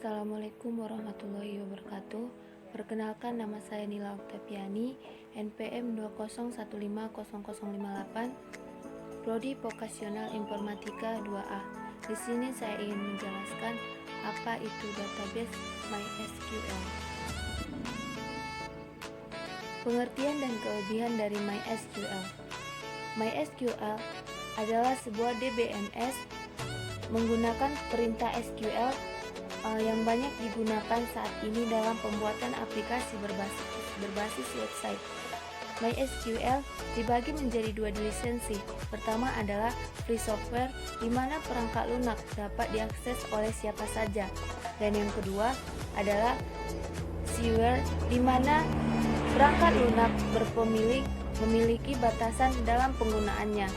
Assalamualaikum warahmatullahi wabarakatuh. Perkenalkan, nama saya Nila Oktaviani, NPM 201500058, Prodi Vokasional Informatika 2A. Di sini saya ingin menjelaskan apa itu database MySQL. Pengertian dan kelebihan dari MySQL. MySQL adalah sebuah DBMS menggunakan perintah SQL yang banyak digunakan saat ini dalam pembuatan aplikasi berbasis website. MySQL dibagi menjadi dua lisensi. Pertama adalah free software, di mana perangkat lunak dapat diakses oleh siapa saja. Dan yang kedua adalah shareware, di mana perangkat lunak berpemilik memiliki batasan dalam penggunaannya.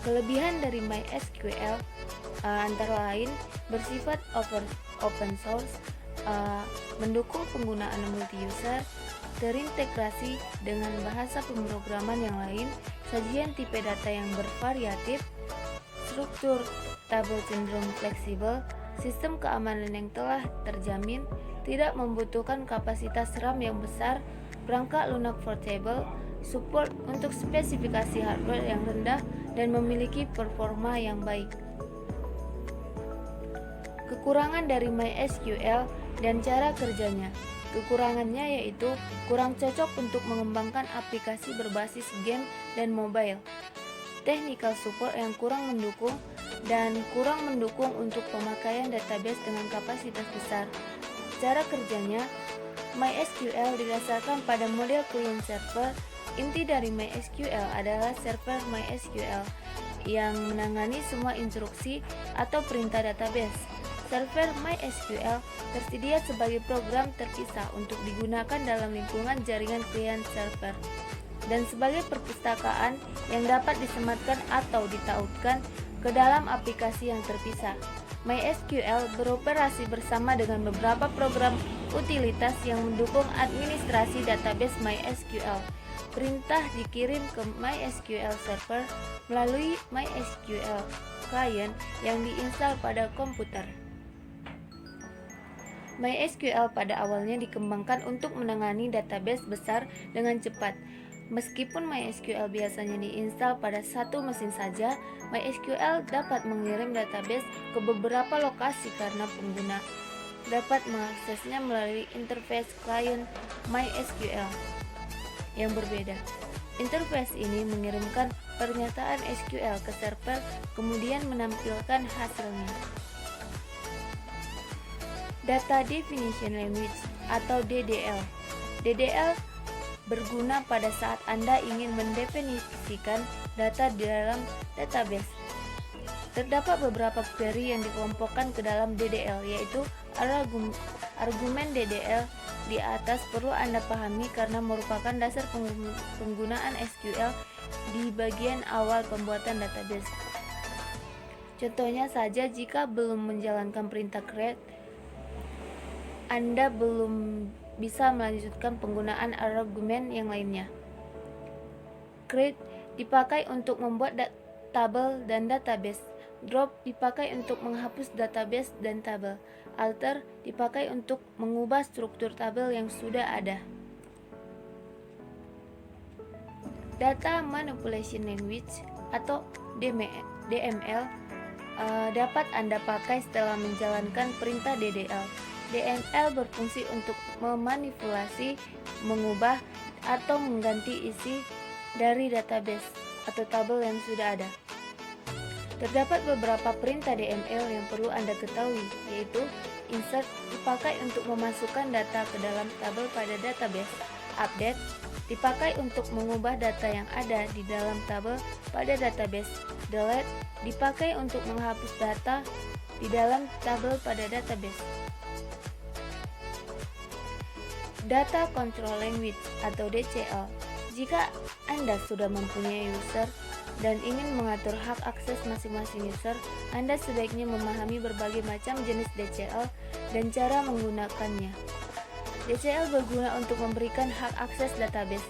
Kelebihan dari MySQL antara lain bersifat open source, mendukung penggunaan multi-user, terintegrasi dengan bahasa pemrograman yang lain, sajian tipe data yang bervariatif, struktur tabel cenderung fleksibel, sistem keamanan yang telah terjamin, tidak membutuhkan kapasitas RAM yang besar, perangkat lunak portable, support untuk spesifikasi hardware yang rendah, dan memiliki performa yang baik. Kekurangan dari MySQL dan cara kerjanya. Kekurangannya yaitu kurang cocok untuk mengembangkan aplikasi berbasis game dan mobile, technical support yang kurang mendukung, dan kurang mendukung untuk pemakaian database dengan kapasitas besar. Cara kerjanya, MySQL didasarkan pada model client server. Inti dari MySQL adalah server MySQL yang menangani semua instruksi atau perintah database. Server MySQL tersedia sebagai program terpisah untuk digunakan dalam lingkungan jaringan client server dan sebagai perpustakaan yang dapat disematkan atau ditautkan ke dalam aplikasi yang terpisah. MySQL beroperasi bersama dengan beberapa program utilitas yang mendukung administrasi database MySQL. Perintah dikirim ke MySQL server melalui MySQL client yang diinstal pada komputer. MySQL pada awalnya dikembangkan untuk menangani database besar dengan cepat. Meskipun MySQL biasanya diinstal pada satu mesin saja, MySQL dapat mengirim database ke beberapa lokasi karena pengguna dapat mengaksesnya melalui interface klien MySQL yang berbeda. Interface ini mengirimkan pernyataan SQL ke server, kemudian menampilkan hasilnya. Data Definition Language atau DDL. DDL berguna pada saat Anda ingin mendefinisikan data di dalam database. Terdapat beberapa query yang dikelompokkan ke dalam DDL, yaitu argumen DDL di atas perlu Anda pahami karena merupakan dasar penggunaan SQL di bagian awal pembuatan database. Contohnya saja, jika belum menjalankan perintah create, Anda belum bisa melanjutkan penggunaan argumen yang lainnya. Create dipakai untuk membuat tabel dan database. Drop dipakai untuk menghapus database dan tabel. Alter dipakai untuk mengubah struktur tabel yang sudah ada. Data Manipulation Language atau DML dapat Anda pakai setelah menjalankan perintah DDL. DML berfungsi untuk memanipulasi, mengubah, atau mengganti isi dari database atau tabel yang sudah ada. Terdapat beberapa perintah DML yang perlu Anda ketahui, yaitu insert dipakai untuk memasukkan data ke dalam tabel pada database, update dipakai untuk mengubah data yang ada di dalam tabel pada database, delete dipakai untuk menghapus data di dalam tabel pada database. Data Control Language atau DCL. Jika Anda sudah mempunyai user dan ingin mengatur hak akses masing-masing user, Anda sebaiknya memahami berbagai macam jenis DCL dan cara menggunakannya. DCL berguna untuk memberikan hak akses database,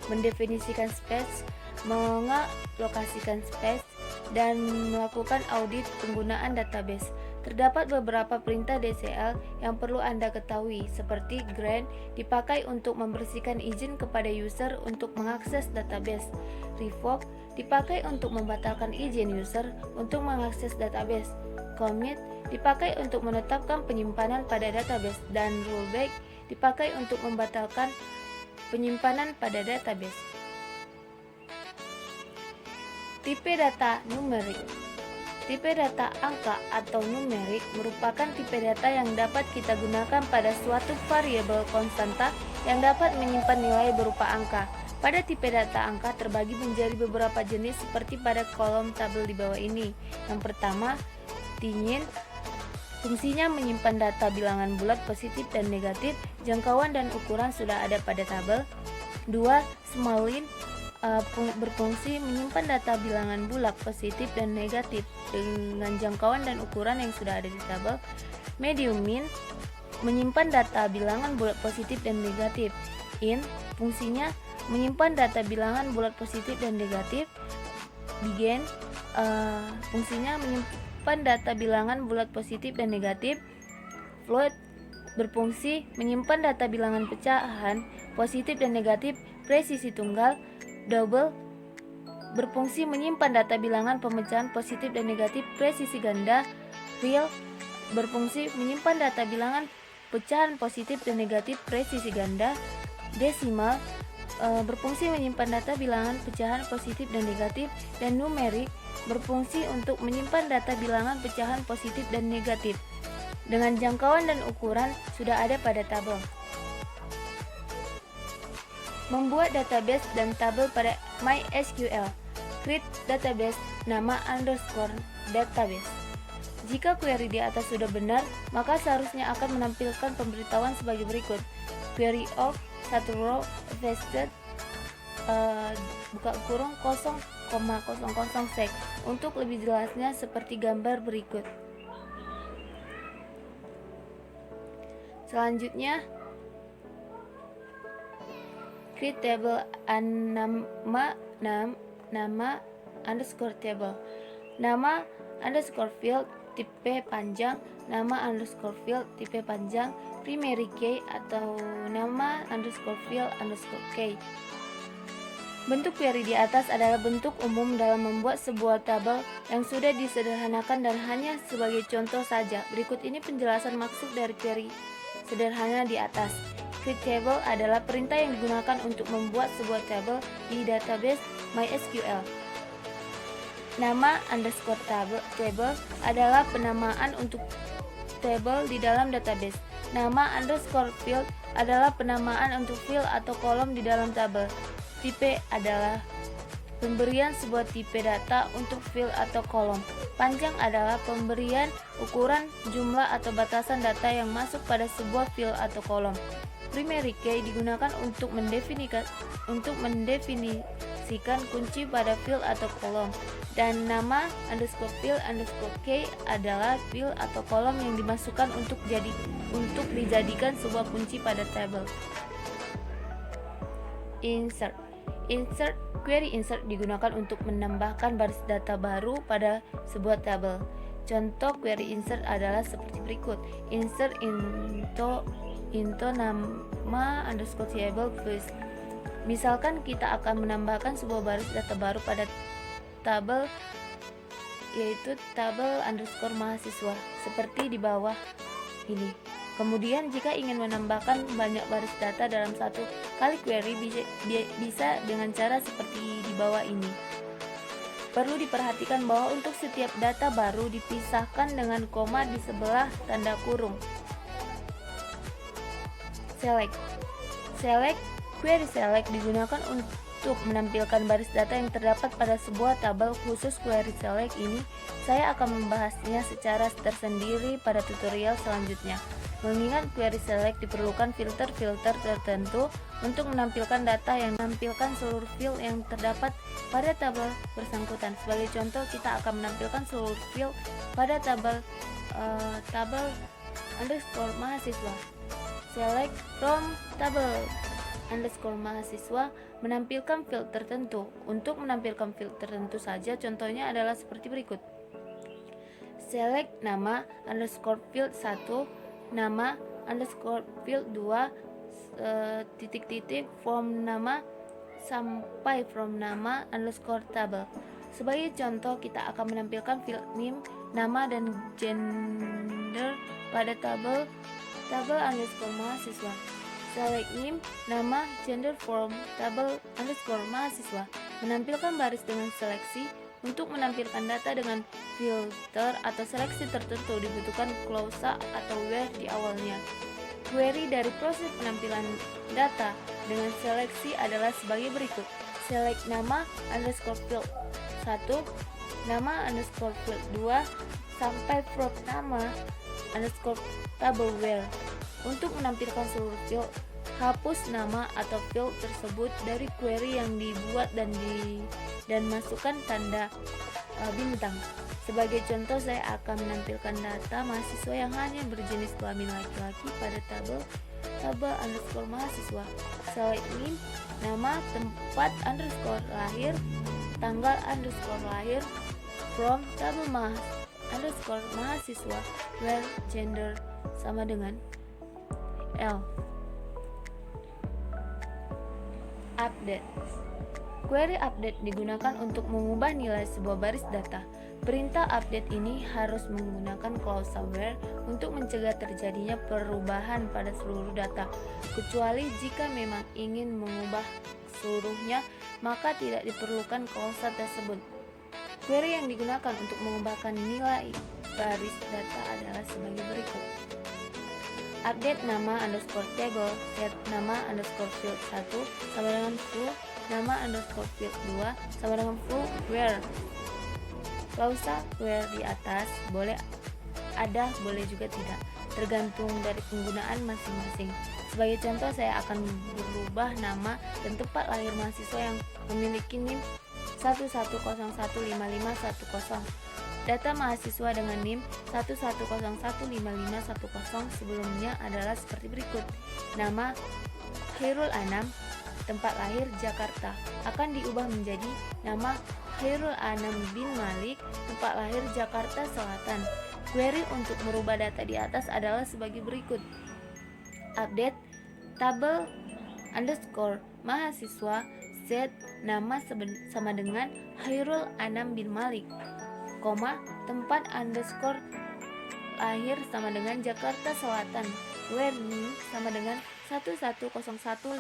mendefinisikan space, mengalokasikan space, dan melakukan audit penggunaan database. Terdapat beberapa perintah DCL yang perlu Anda ketahui, seperti grant dipakai untuk membersihkan izin kepada user untuk mengakses database. Revoke dipakai untuk membatalkan izin user untuk mengakses database. Commit dipakai untuk menetapkan penyimpanan pada database, dan rollback dipakai untuk membatalkan penyimpanan pada database. Tipe data numerik. Tipe data angka atau numerik merupakan tipe data yang dapat kita gunakan pada suatu variabel konstanta yang dapat menyimpan nilai berupa angka. Pada tipe data angka terbagi menjadi beberapa jenis seperti pada kolom tabel di bawah ini. Yang pertama, dingin. Fungsinya menyimpan data bilangan bulat positif dan negatif, jangkauan dan ukuran sudah ada pada tabel. 2. Smallin berfungsi menyimpan data bilangan bulat positif dan negatif dengan jangkauan dan ukuran yang sudah ada di tabel. Medium min menyimpan data bilangan bulat positif dan negatif. In fungsinya menyimpan data bilangan bulat positif dan negatif. Begin fungsinya menyimpan data bilangan bulat positif dan negatif. Float berfungsi menyimpan data bilangan pecahan positif dan negatif presisi tunggal. Double berfungsi menyimpan data bilangan pemecahan positif dan negatif presisi ganda. Real berfungsi menyimpan data bilangan pecahan positif dan negatif presisi ganda. Decimal berfungsi menyimpan data bilangan pecahan positif dan negatif. Dan numerik berfungsi untuk menyimpan data bilangan pecahan positif dan negatif dengan jangkauan dan ukuran sudah ada pada tabel. Membuat database dan tabel pada MySQL. Create database, nama underscore database. Jika query di atas sudah benar, maka seharusnya akan menampilkan pemberitahuan sebagai berikut. Query of satu row vested buka kurung 0,00 sek. Untuk lebih jelasnya seperti gambar berikut. Selanjutnya, create table nama underscore table. Nama underscore field tipe panjang, nama underscore field tipe panjang, primary key atau nama underscore field underscore key. Bentuk query di atas adalah bentuk umum dalam membuat sebuah tabel yang sudah disederhanakan dan hanya sebagai contoh saja. Berikut ini penjelasan maksud dari query sederhana di atas. Create table adalah perintah yang digunakan untuk membuat sebuah tabel di database MySQL. Nama underscore table adalah penamaan untuk tabel di dalam database. Nama underscore field adalah penamaan untuk field atau kolom di dalam tabel. Tipe adalah pemberian sebuah tipe data untuk field atau kolom. Panjang adalah pemberian ukuran, jumlah atau batasan data yang masuk pada sebuah field atau kolom. Primary key digunakan untuk mendefinisikan kunci pada field atau kolom. Dan nama underscore field underscore key adalah field atau kolom yang dimasukkan untuk dijadikan sebuah kunci pada tabel. Query insert digunakan untuk menambahkan baris data baru pada sebuah tabel. Contoh query insert adalah seperti berikut. Insert into nama underscore table first. Misalkan kita akan menambahkan sebuah baris data baru pada tabel, yaitu tabel underscore mahasiswa seperti di bawah ini. Kemudian jika ingin menambahkan banyak baris data dalam satu kali query bisa dengan cara seperti di bawah ini. Perlu diperhatikan bahwa untuk setiap data baru dipisahkan dengan koma di sebelah tanda kurung. Query select digunakan untuk menampilkan baris data yang terdapat pada sebuah tabel. Khusus query select ini saya akan membahasnya secara tersendiri pada tutorial selanjutnya. Mengingat query select diperlukan filter-filter tertentu untuk menampilkan data yang menampilkan seluruh field yang terdapat pada tabel bersangkutan. Sebagai contoh, kita akan menampilkan seluruh field pada tabel underscore mahasiswa. Select from table underscore mahasiswa menampilkan field tertentu. Untuk menampilkan field tertentu saja, contohnya adalah seperti berikut. select nama underscore field 1, nama underscore field 2, titik-titik from nama sampai from nama underscore table. Sebagai contoh, kita akan menampilkan field name, nama dan gender pada tabel underscore mahasiswa. Select name, nama, gender from tabel underscore mahasiswa. Menampilkan baris dengan seleksi. Untuk menampilkan data dengan filter atau seleksi tertentu dibutuhkan klausa atau where di awalnya. Query dari proses penampilan data dengan seleksi adalah sebagai berikut. Select nama underscore field 1, nama underscore field 2, sampai from nama underscore table where. Untuk menampilkan seluruh field, hapus nama atau field tersebut dari query yang dibuat dan masukkan tanda bintang. Sebagai contoh, saya akan menampilkan data mahasiswa yang hanya berjenis kelamin laki-laki pada tabel underscore mahasiswa. Select name, nama, tempat underscore lahir, tanggal underscore lahir, from tabel underscore mahasiswa, where gender sama dengan L. Update. Query update digunakan untuk mengubah nilai sebuah baris data. Perintah update ini harus menggunakan klausa where untuk mencegah terjadinya perubahan pada seluruh data, kecuali jika memang ingin mengubah seluruhnya, maka tidak diperlukan klausa tersebut. Query yang digunakan untuk mengubahkan nilai baris data adalah sebagai berikut. Update nama underscore table, set nama underscore field 1 sama dengan full, nama underscore field 2 sama dengan full where. Klausa where di atas boleh ada, boleh juga tidak, tergantung dari penggunaan masing-masing. Sebagai contoh, saya akan berubah nama dan tempat lahir mahasiswa yang memiliki NIM 11015510. Data mahasiswa dengan NIM 11015510 sebelumnya adalah seperti berikut. Nama Khairul Anam, tempat lahir Jakarta, akan diubah menjadi nama Khairul Anam bin Malik, tempat lahir Jakarta Selatan. Query untuk merubah data di atas adalah sebagai berikut. Update tabel underscore mahasiswa, set nama sama dengan Khairul Anam bin Malik, tempat underscore lahir sama dengan Jakarta Selatan, where NIM sama dengan 11015510.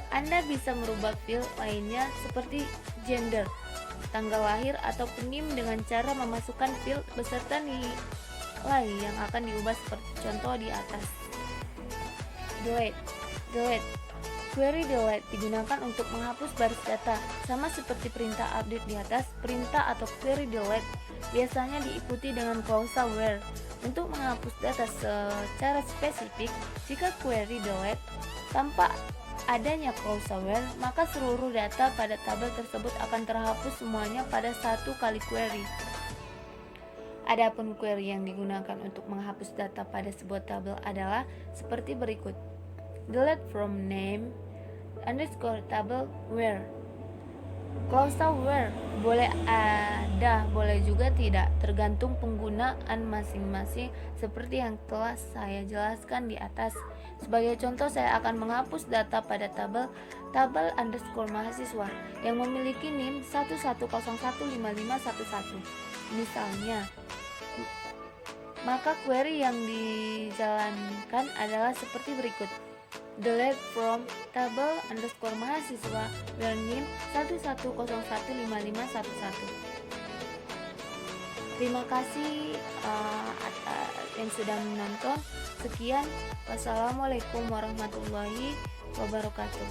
Anda bisa merubah field lainnya seperti gender, tanggal lahir, atau NIM dengan cara memasukkan field beserta nilai yang akan diubah seperti contoh di atas. Delete. Query delete digunakan untuk menghapus baris data. Sama seperti perintah update di atas, perintah atau query delete biasanya diikuti dengan klausa where. Untuk menghapus data secara spesifik, jika query delete tanpa adanya klausa where, maka seluruh data pada tabel tersebut akan terhapus semuanya pada satu kali query. Adapun query yang digunakan untuk menghapus data pada sebuah tabel adalah seperti berikut. Delete from name underscore table where. Klausa where boleh ada, boleh juga tidak, tergantung penggunaan masing-masing seperti yang telah saya jelaskan di atas. Sebagai contoh, saya akan menghapus data pada tabel underscore mahasiswa yang memiliki NIM 11015511. Misalnya, maka query yang dijalankan adalah seperti berikut. Delete from table underscore mahasiswa where NIM 11015511. Terima kasih yang sudah menonton. Sekian, wassalamualaikum warahmatullahi wabarakatuh.